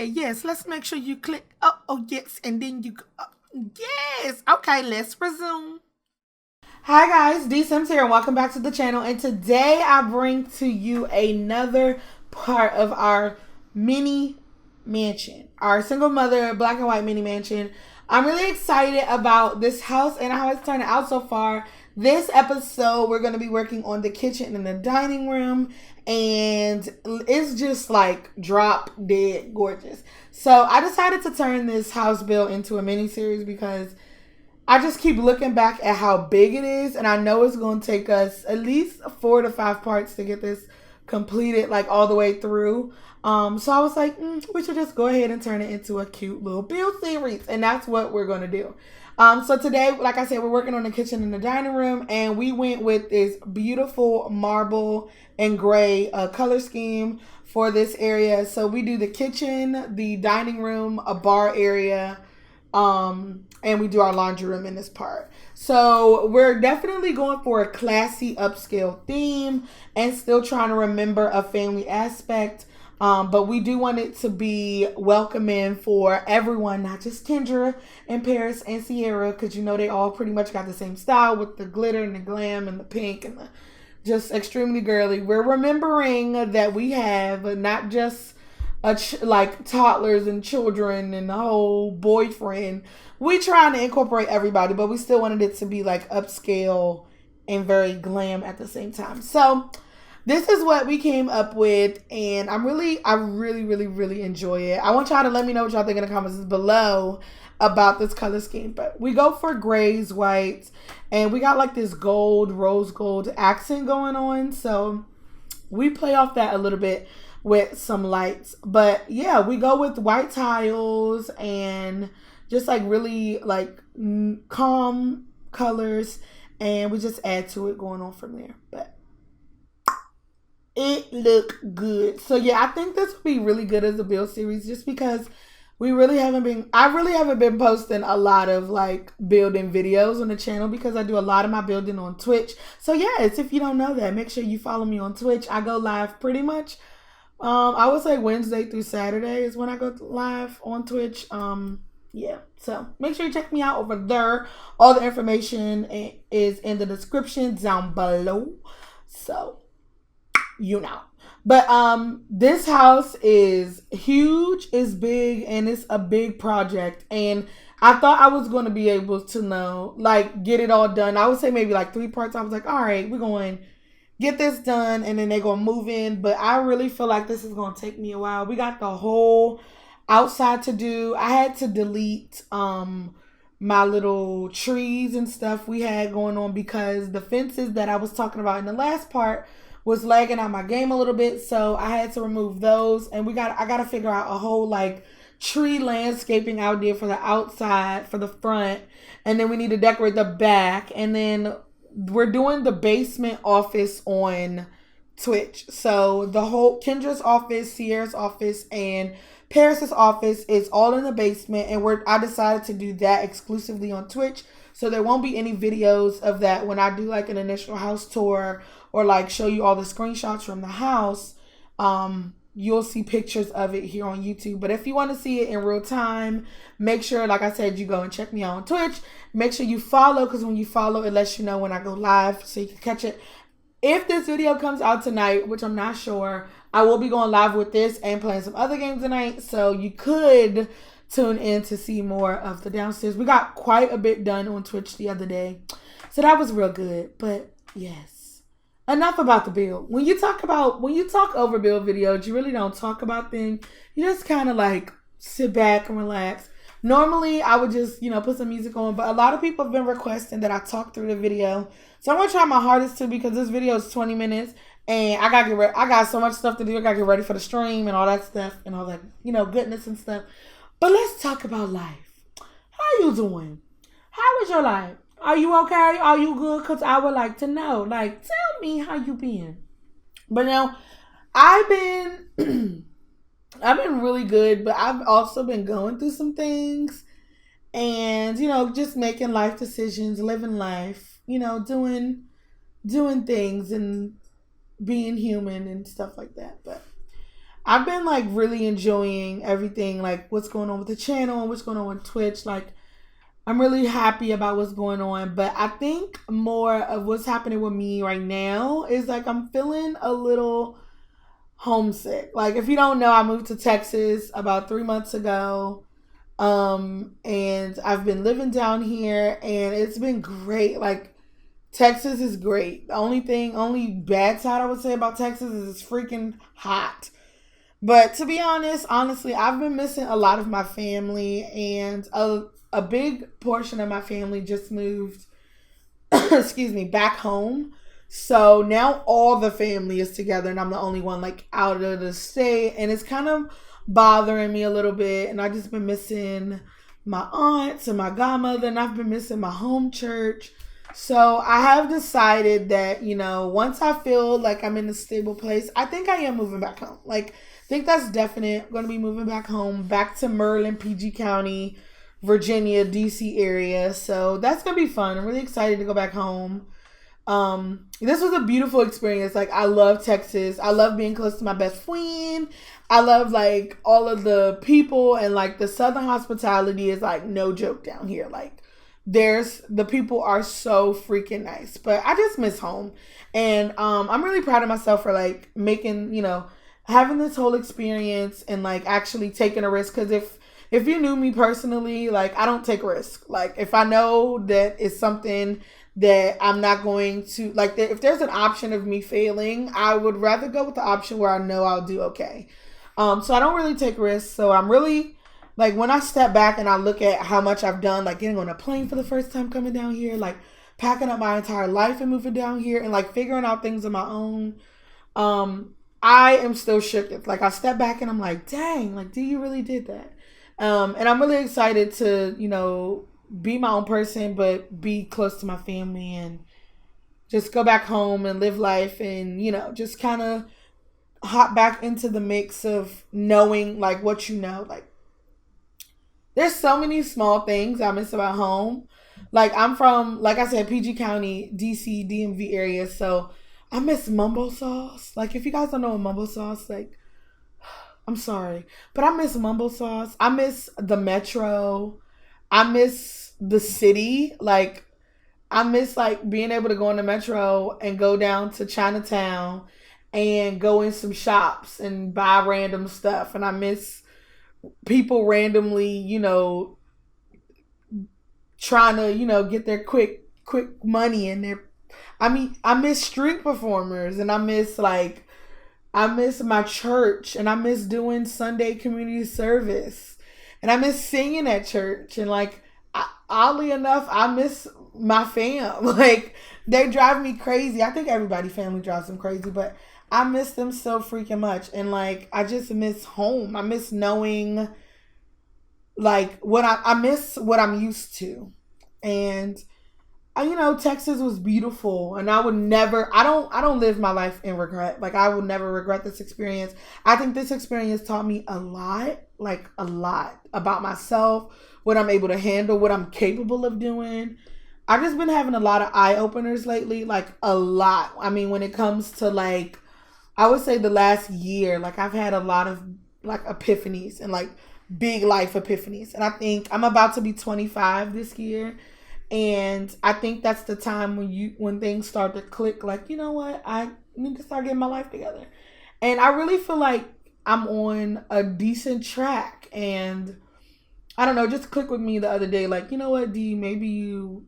yes. Let's make sure you click. Oh, yes. And then you, yes. Okay, let's resume. Hi guys, DeeSims here and welcome back to the channel. And today I bring to you another part of our mini mansion, our single mother black and white mini mansion. I'm really excited about this house and how it's turned out so far. This episode, we're going to be working on the kitchen and the dining room, and it's just like drop dead gorgeous. So I decided to turn this house build into a mini series because I just keep looking back at how big it is, and I know it's going to take us at least 4 to 5 parts to get this completed, like all the way through. So I was like, we should just go ahead and turn it into a cute little build series, and that's what we're going to do. So today, like I said, we're working on the kitchen and the dining room, and we went with this beautiful marble and gray color scheme for this area. So we do the kitchen, the dining room, a bar area, and we do our laundry room in this part. So we're definitely going for a classy upscale theme and still trying to remember a family aspect. But we do want it to be welcoming for everyone, not just Kendra and Paris and Sierra, because you know they all pretty much got the same style with the glitter and the glam and the pink and the just extremely girly. We're remembering that we have not just like toddlers and children and the whole boyfriend. We trying to incorporate everybody, but we still wanted it to be like upscale and very glam at the same time. So this is what we came up with, and I really enjoy it. I want y'all to let me know what y'all think in the comments below about this color scheme. But we go for grays, whites, and we got like this gold, rose gold accent going on. So we play off that a little bit with some lights. But yeah, we go with white tiles and just like really like calm colors, and we just add to it going on from there. But it looked good. So yeah, I think this would be really good as a build series just because I really haven't been posting a lot of like building videos on the channel because I do a lot of my building on Twitch. So yes, if you don't know that, make sure you follow me on Twitch. I go live pretty much, I would say Wednesday through Saturday is when I go live on Twitch. Yeah, so make sure you check me out over there. All the information is in the description down below. So you know. But this house is huge, it's big, and it's a big project. And I thought I was going to be able to get it all done. I would say maybe like 3 parts. I was like, all right, we're going to get this done, and then they're going to move in. But I really feel like this is going to take me a while. We got the whole outside to do. I had to delete my little trees and stuff we had going on because the fences that I was talking about in the last part was lagging out my game a little bit, so I had to remove those. And I gotta figure out a whole like tree landscaping idea for the outside, for the front, and then we need to decorate the back. And then we're doing the basement office on Twitch. So the whole Kendra's office, Sierra's office, and Paris's office is all in the basement, and I decided to do that exclusively on Twitch. So there won't be any videos of that when I do like an initial house tour or like show you all the screenshots from the house. You'll see pictures of it here on YouTube. But if you want to see it in real time, make sure, like I said, you go and check me out on Twitch. Make sure you follow, because when you follow, it lets you know when I go live so you can catch it. If this video comes out tonight, which I'm not sure, I will be going live with this and playing some other games tonight. So you could tune in to see more of the downstairs. We got quite a bit done on Twitch the other day, so that was real good. But yes, enough about the build. When you talk over build videos, you really don't talk about things. You just kind of like sit back and relax. Normally I would just put some music on, but a lot of people have been requesting that I talk through the video, so I'm gonna try my hardest to, because this video is 20 minutes and I gotta get ready. I got so much stuff to do. I gotta get ready for the stream and all that stuff and all that goodness and stuff. But let's talk about life. How you doing? How is your life? Are you okay? Are you good? Because I would like to know. Like, tell me how you been. But now, I've been really good, but I've also been going through some things. And, just making life decisions, living life, doing things and being human and stuff like that. But I've been like really enjoying everything, like what's going on with the channel and what's going on with Twitch. Like, I'm really happy about what's going on. But I think more of what's happening with me right now is like I'm feeling a little homesick. Like, if you don't know, I moved to Texas about 3 months ago. And I've been living down here and it's been great. Like, Texas is great. The only bad side I would say about Texas is it's freaking hot. But to be honest, honestly, I've been missing a lot of my family, and a big portion of my family just moved, excuse me, back home. So now all the family is together, and I'm the only one like out of the state, and it's kind of bothering me a little bit. And I just been missing my aunts and my godmother, and I've been missing my home church. So I have decided that, once I feel like I'm in a stable place, I think I am moving back home. Like, I think that's definite. I'm going to be moving back home, back to Maryland, PG County, Virginia, DC area. So that's going to be fun. I'm really excited to go back home. This was a beautiful experience. Like, I love Texas. I love being close to my best friend. I love like all of the people, and like the Southern hospitality is like no joke down here. Like, the people are so freaking nice. But I just miss home. And I'm really proud of myself for like making, having this whole experience and like actually taking a risk. Because if you knew me personally, like, I don't take risks. Like, if I know that it's something that I'm not going to, like, if there's an option of me failing, I would rather go with the option where I know I'll do okay. So I don't really take risks. So I'm really, like, when I step back and I look at how much I've done, like getting on a plane for the first time coming down here, like packing up my entire life and moving down here, and like figuring out things on my own, I am still shook. It's like I step back and I'm like, dang, like, do you really did that? And I'm really excited to, be my own person, but be close to my family and just go back home and live life and, just kind of hop back into the mix of knowing like what like there's so many small things I miss about home. Like, I'm from, like I said, PG County, DC, DMV area. So I miss mumbo sauce. Like, if you guys don't know what mumbo sauce, like, I'm sorry, but I miss mumbo sauce. I miss the metro. I miss the city. Like, I miss like being able to go in the metro and go down to Chinatown and go in some shops and buy random stuff. And I miss people randomly, trying to, get their quick money in there. I miss street performers, and I miss my church, and I miss doing Sunday community service, and I miss singing at church. And like, oddly enough, I miss my fam. Like, they drive me crazy. I think everybody family drives them crazy, but I miss them so freaking much. And like, I just miss home. I miss knowing like I miss what I'm used to. And Texas was beautiful, and I don't live my life in regret. Like, I will never regret this experience. I think this experience taught me a lot about myself, what I'm able to handle, what I'm capable of doing. I've just been having a lot of eye openers lately, like a lot. I mean, when it comes to like, I would say the last year, like I've had a lot of like epiphanies and like big life epiphanies. And I think I'm about to be 25 this year. And I think that's the time when things start to click, like, you know what, I need to start getting my life together. And I really feel like I'm on a decent track. And I don't know, just clicked with me the other day, like, you know what, D, maybe you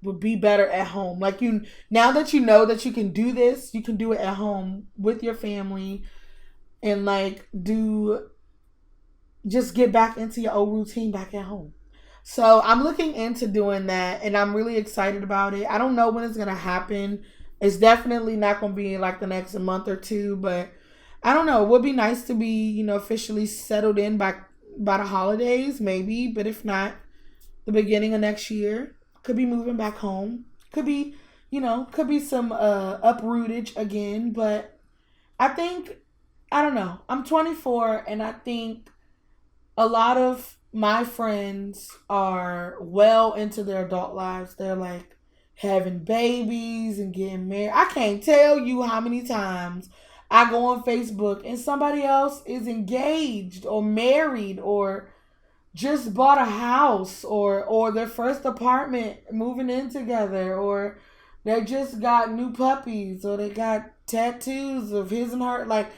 would be better at home. Like, now that you know that you can do this, you can do it at home with your family, and like just get back into your old routine back at home. So I'm looking into doing that, and I'm really excited about it. I don't know when it's going to happen. It's definitely not going to be like the next month or two, but I don't know. It would be nice to be, officially settled in by the holidays, maybe. But if not, the beginning of next year. Could be moving back home. Could be, could be some uprootage again. But I think, I don't know. I'm 24, and I think a lot of my friends are well into their adult lives. They're like having babies and getting married. I can't tell you how many times I go on Facebook and somebody else is engaged or married or just bought a house or their first apartment moving in together or they just got new puppies or they got tattoos of his and her. Like,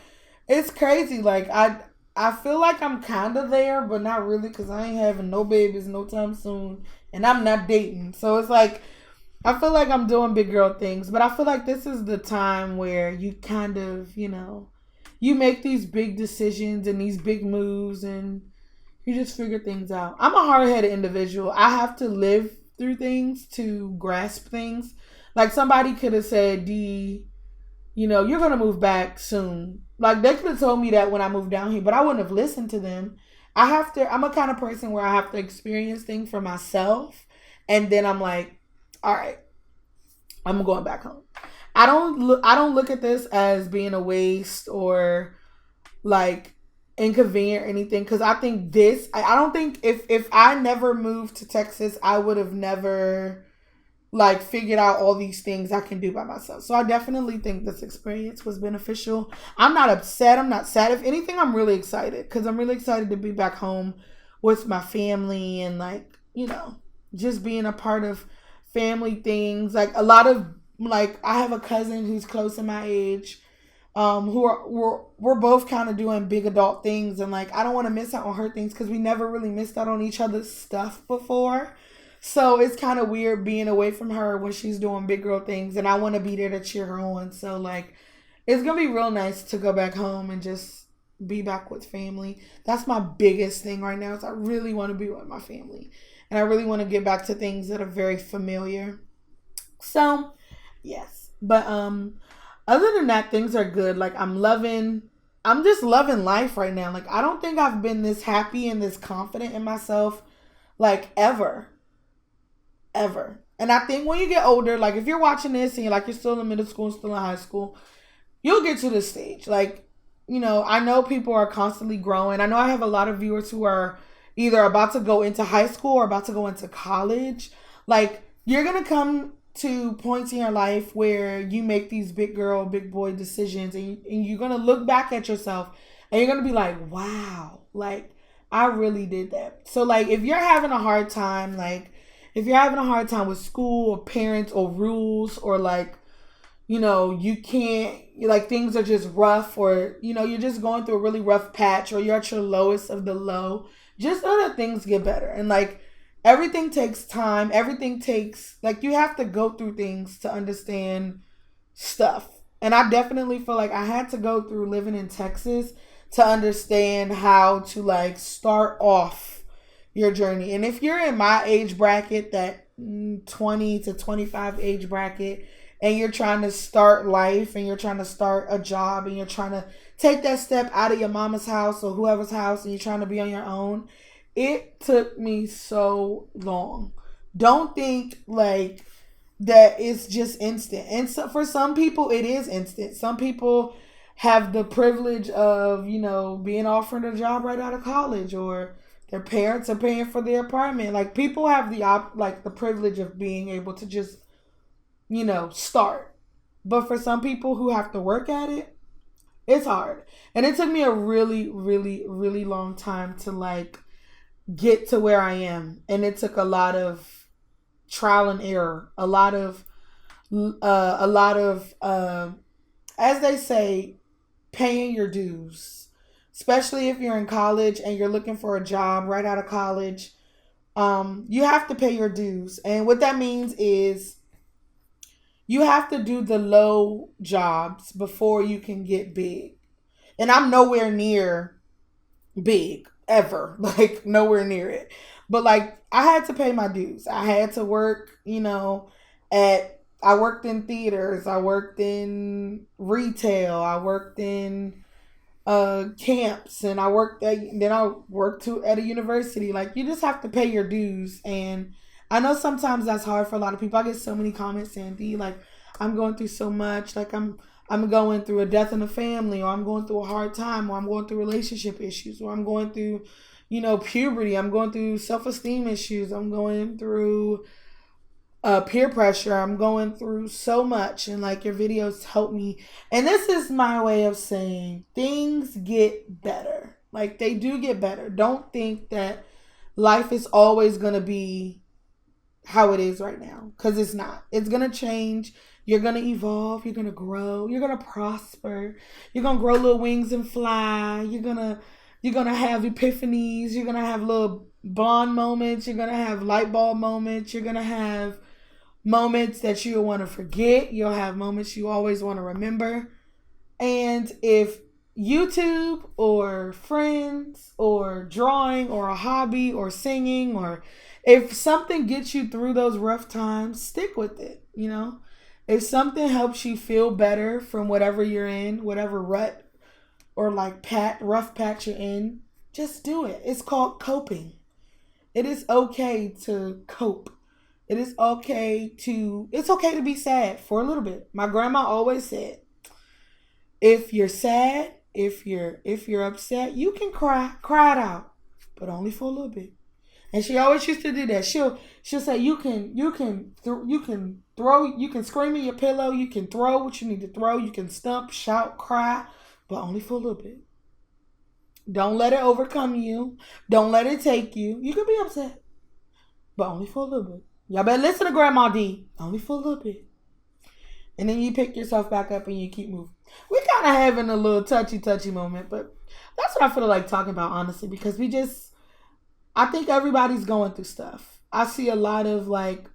it's crazy. Like, I feel like I'm kind of there, but not really because I ain't having no babies no time soon and I'm not dating. So it's like, I feel like I'm doing big girl things, but I feel like this is the time where you kind of, you make these big decisions and these big moves and you just figure things out. I'm a hard-headed individual. I have to live through things to grasp things. Like somebody could have said, D, you're going to move back soon. Like they could have told me that when I moved down here, but I wouldn't have listened to them. I'm a kind of person where I have to experience things for myself. And then I'm like, all right, I'm going back home. I don't look at this as being a waste or like inconvenient or anything, because I think I don't think if I never moved to Texas, I would have never like figured out all these things I can do by myself. So I definitely think this experience was beneficial. I'm not upset. I'm not sad. If anything, I'm really excited because I'm really excited to be back home with my family and like, just being a part of family things. Like a lot of like, I have a cousin who's close in my age, we're both kind of doing big adult things, and like I don't want to miss out on her things because we never really missed out on each other's stuff before. So it's kind of weird being away from her when she's doing big girl things, and I want to be there to cheer her on. So like, it's gonna be real nice to go back home and just be back with family. That's my biggest thing right now. Is I really want to be with my family, and I really want to get back to things that are very familiar. So yes, but other than that, things are good. Like I'm just loving life right now. Like I don't think I've been this happy and this confident in myself like ever. And I think when you get older, like if you're watching this and you're still in middle school and still in high school, you'll get to this stage. Like, I know people are constantly growing. I know I have a lot of viewers who are either about to go into high school or about to go into college. Like you're going to come to points in your life where you make these big girl, big boy decisions, and you're going to look back at yourself and you're going to be like, wow, like I really did that. So like if you're having a hard time, with school or parents or rules or like, you can't, like things are just rough or, you're just going through a really rough patch or you're at your lowest of the low, just know that things get better. And like, everything takes time. Everything takes, like, you have to go through things to understand stuff. And I definitely feel like I had to go through living in Texas to understand how to, like, start off your journey. And if you're in my age bracket, that 20 to 25 age bracket, and you're trying to start life and you're trying to start a job and you're trying to take that step out of your mama's house or whoever's house and you're trying to be on your own, it took me so long. Don't think like that it's just instant. And so for some people, it is instant. Some people have the privilege of, being offered a job right out of college, or their parents are paying for their apartment. Like people have the privilege of being able to just, start. But for some people who have to work at it, it's hard. And it took me a really, really, really long time to like get to where I am, and it took a lot of trial and error, a lot of as they say, paying your dues, especially if you're in college and you're looking for a job right out of college. You have to pay your dues, and what that means is you have to do the low jobs before you can get big. And I'm nowhere near big ever, like nowhere near it. But like I had to pay my dues. I had to work, I worked in theaters, I worked in retail, I worked in camps, and I worked at a university. Like you just have to pay your dues. And I know sometimes that's hard for a lot of people. I get so many comments saying, D, like I'm going through so much, like I'm going through a death in the family, or I'm going through a hard time, or I'm going through relationship issues, or I'm going through, puberty. I'm going through self-esteem issues. I'm going through peer pressure. I'm going through so much, and like your videos help me. And this is my way of saying things get better. Like they do get better. Don't think that life is always going to be how it is right now, because it's not. It's going to change. You're going to evolve. You're going to grow. You're going to prosper. You're going to grow little wings and fly. You're gonna have epiphanies. You're gonna have little blonde moments. You're gonna have light bulb moments. You're gonna have moments that you'll want to forget. You'll have moments you always want to remember. And if YouTube or friends or drawing or a hobby or singing, or if something gets you through those rough times, stick with it. If something helps you feel better from whatever you're in, whatever rut or like rough patch you're in, just do it. It's called coping. It is okay to cope. It's okay to be sad for a little bit. My grandma always said, if you're sad, if you're upset, you can cry it out, but only for a little bit. And she always used to do that. She'll say you can scream in your pillow, you can throw what you need to throw, you can stump, shout, cry, but only for a little bit. Don't let it overcome you. Don't let it take you. You can be upset, but only for a little bit. Y'all better listen to Grandma D. Only for a little bit. And then you pick yourself back up and you keep moving. We're kind of having a little touchy moment, but that's what I feel like talking about, honestly, because I think everybody's going through stuff. I see a lot of a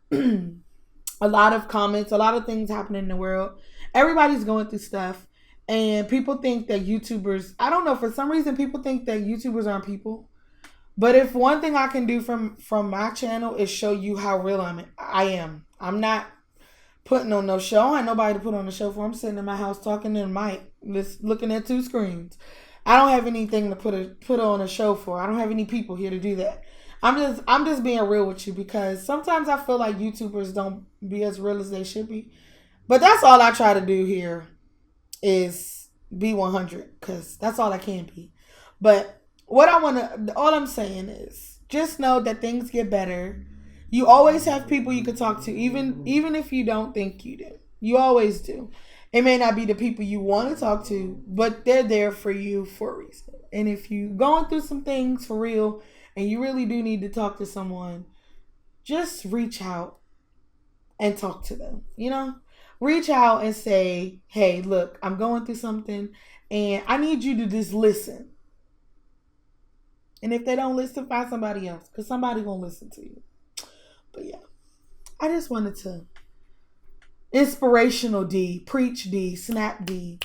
lot of comments, a lot of things happening in the world. Everybody's going through stuff. And people think that YouTubers, I don't know, for some reason people think that YouTubers aren't people. But if one thing I can do from my channel is show you how real I am. I'm not putting on no show. I ain't nobody to put on the show for. I'm sitting in my house talking to the mic, looking at two screens. I don't have anything to put on a show for. I don't have any people here to do that. I'm just being real with you, because sometimes I feel like YouTubers don't be as real as they should be. But that's all I try to do here is be 100, because that's all I can be. But all I'm saying is just know that things get better. You always have people you can talk to, even if you don't think you do. You always do. It may not be the people you want to talk to, but they're there for you for a reason. And if you're going through some things for real and you really do need to talk to someone, just reach out and talk to them. Reach out and say, hey, look, I'm going through something and I need you to just listen. And if they don't listen, find somebody else, because somebody won't listen to you. But yeah, I just wanted to inspirational D, preach D, snap D,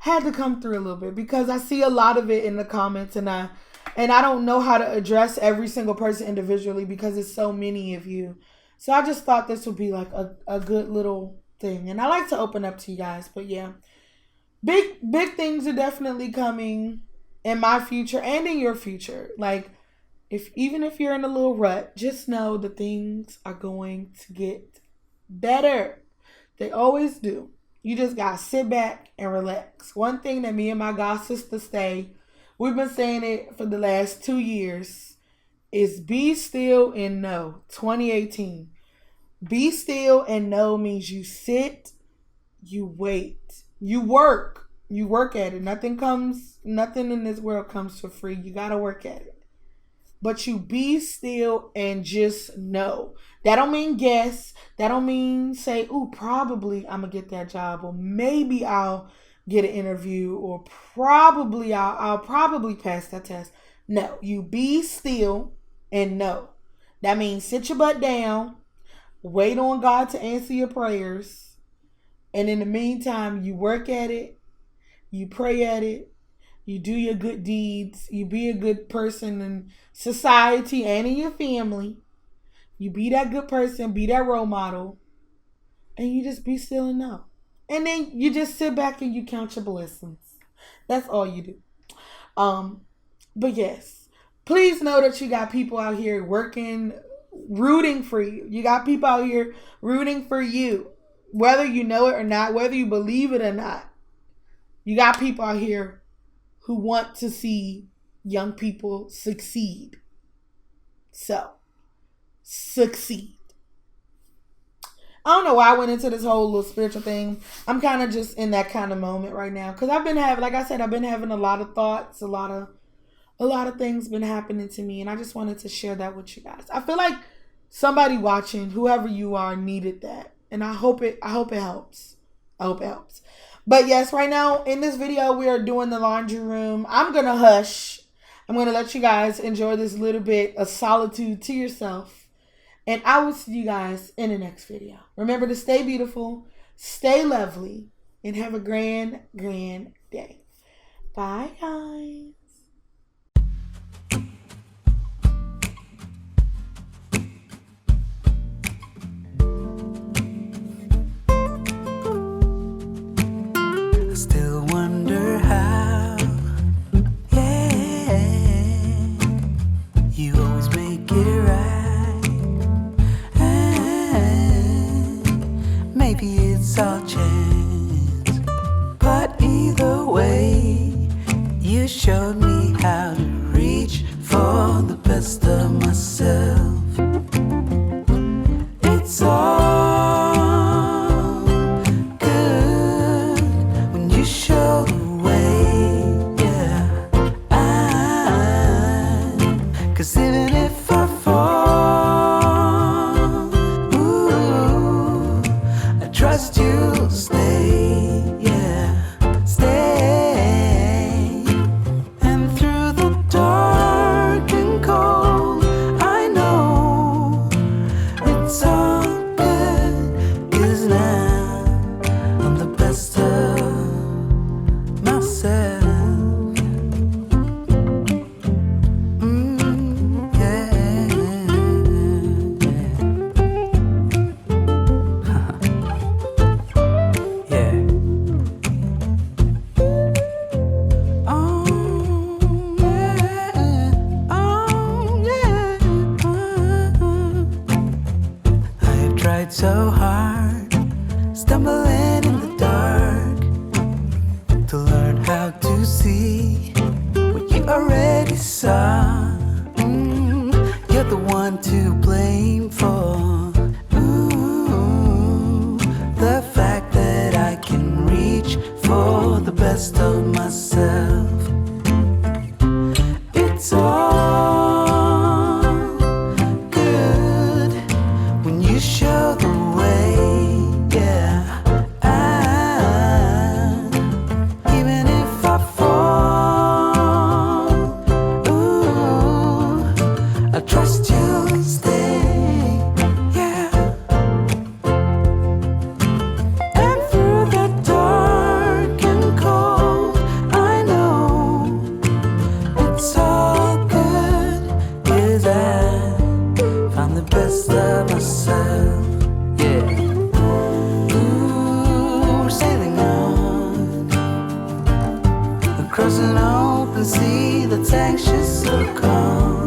had to come through a little bit, because I see a lot of it in the comments, and I don't know how to address every single person individually because it's so many of you. So I just thought this would be like a good little thing. And I like to open up to you guys. But yeah, big things are definitely coming in my future and in your future. Like, even if you're in a little rut, just know that things are going to get better. They always do. You just got to sit back and relax. One thing that me and my god sister say, we've been saying it for the last 2 years, is be still and know. 2018. Be still and know means you sit, you wait, you work. You work at it. Nothing in this world comes for free. You got to work at it. But you be still and just know. That don't mean guess. That don't mean say, ooh, probably I'm going to get that job. Or maybe I'll get an interview. Or probably I'll probably pass that test. No, you be still and know. That means sit your butt down. Wait on God to answer your prayers. And in the meantime, you work at it. You pray at it. You do your good deeds. You be a good person in society and in your family. You be that good person. Be that role model. And you just be still and know. And then you just sit back and you count your blessings. That's all you do. But yes, please know that you got people out here working, rooting for you. You got people out here rooting for you. Whether you know it or not, whether you believe it or not. You got people out here who want to see young people succeed. So, succeed. I don't know why I went into this whole little spiritual thing. I'm kind of just in that kind of moment right now because I've been having, like I said, I've been having a lot of thoughts, a lot of things been happening to me, and I just wanted to share that with you guys. I feel like somebody watching, whoever you are, needed that, and I hope it helps. I hope it helps. But yes, right now in this video we are doing the laundry room. I'm gonna hush. I'm gonna let you guys enjoy this little bit of solitude to yourself. And I will see you guys in the next video. Remember to stay beautiful, stay lovely, and have a grand, grand day. Bye, guys. I still wonder how, yeah, you always make it right. Maybe it's all chance, but either way, you showed me how to reach for the best of myself. It's all good when you show the way, yeah. 'Cause even if I fall, trust you'll stay, yeah, stay. And through the dark and cold, I know it's all good, 'cause now I'm the best of myself. So hard, stumbling in the dark, to learn how to see what you already saw. You're the one to blame for the fact that I can reach for the best of myself. It's all good when you show the way, yeah. Even if I fall, I trust you'll stay, yeah. And through the dark and cold, I know it's all good, 'cause I found the best of myself. Across an open sea that's anxious or calm.